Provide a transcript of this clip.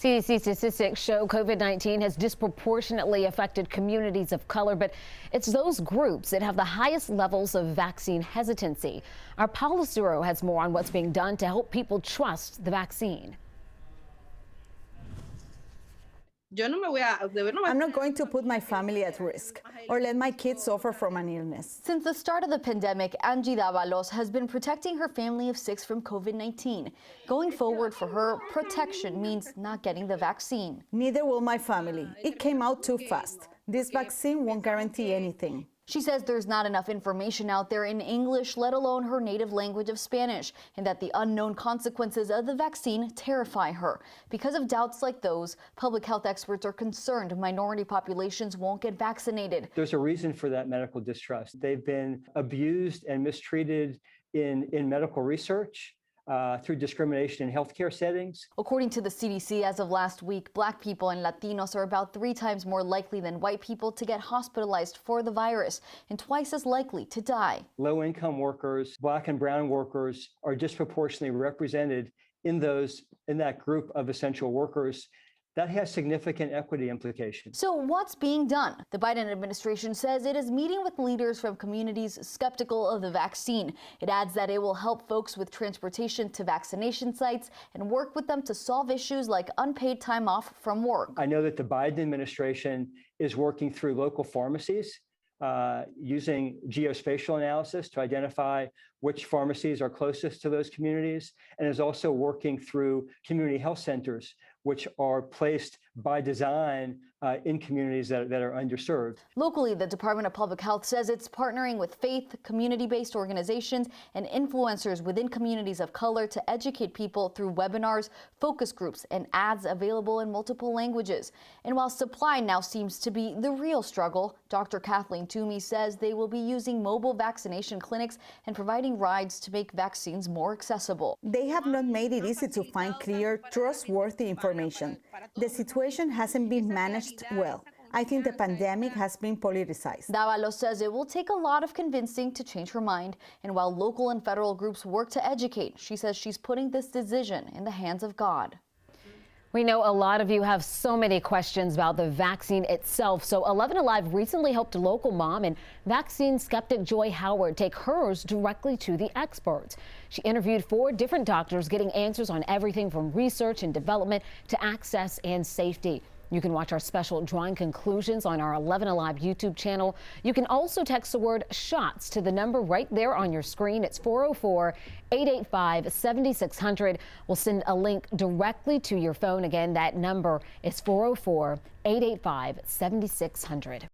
CDC statistics show COVID-19 has disproportionately affected communities of color, but it's those groups that have the highest levels of vaccine hesitancy. Our Policy Bureau has more on what's being done to help people trust the vaccine. I'm not going to put my family at risk or let my kids suffer from an illness. Since the start of the pandemic, Angie Davalos has been protecting her family of 6 from COVID-19. Going forward for her, protection means not getting the vaccine. Neither will my family. It came out too fast. This vaccine won't guarantee anything. She says there's not enough information out there in English, let alone her native language of Spanish, and that the unknown consequences of the vaccine terrify her. Because of doubts like those, public health experts are concerned minority populations won't get vaccinated. There's a reason for that medical distrust. They've been abused and mistreated in medical research. Through discrimination in healthcare settings. According to the CDC, as of last week, Black people and Latinos are about 3 times more likely than white people to get hospitalized for the virus and twice as likely to die. Low-income workers, Black and brown workers are disproportionately represented in that group of essential workers. That has significant equity implications. So what's being done? The Biden administration says it is meeting with leaders from communities skeptical of the vaccine. It adds that it will help folks with transportation to vaccination sites and work with them to solve issues like unpaid time off from work. I know that the Biden administration is working through local pharmacies using geospatial analysis to identify which pharmacies are closest to those communities, and is also working through community health centers, which are placed by design in communities that are underserved. Locally, the Department of Public Health says it's partnering with faith, community-based organizations, and influencers within communities of color to educate people through webinars, focus groups, and ads available in multiple languages. And while supply now seems to be the real struggle, Dr. Kathleen Toomey says they will be using mobile vaccination clinics and providing rides to make vaccines more accessible. They have not made it easy to find clear, trustworthy information. The situation hasn't been managed well. I think the pandemic has been politicized. Davalos says it will take a lot of convincing to change her mind. And while local and federal groups work to educate, she says she's putting this decision in the hands of God. We know a lot of you have so many questions about the vaccine itself. So 11 Alive recently helped a local mom and vaccine skeptic Joy Howard take hers directly to the experts. She interviewed 4 different doctors, getting answers on everything from research and development to access and safety. You can watch our special Drawing Conclusions on our 11 Alive YouTube channel. You can also text the word SHOTS to the number right there on your screen. It's 404-885-7600. We'll send a link directly to your phone. Again, that number is 404-885-7600.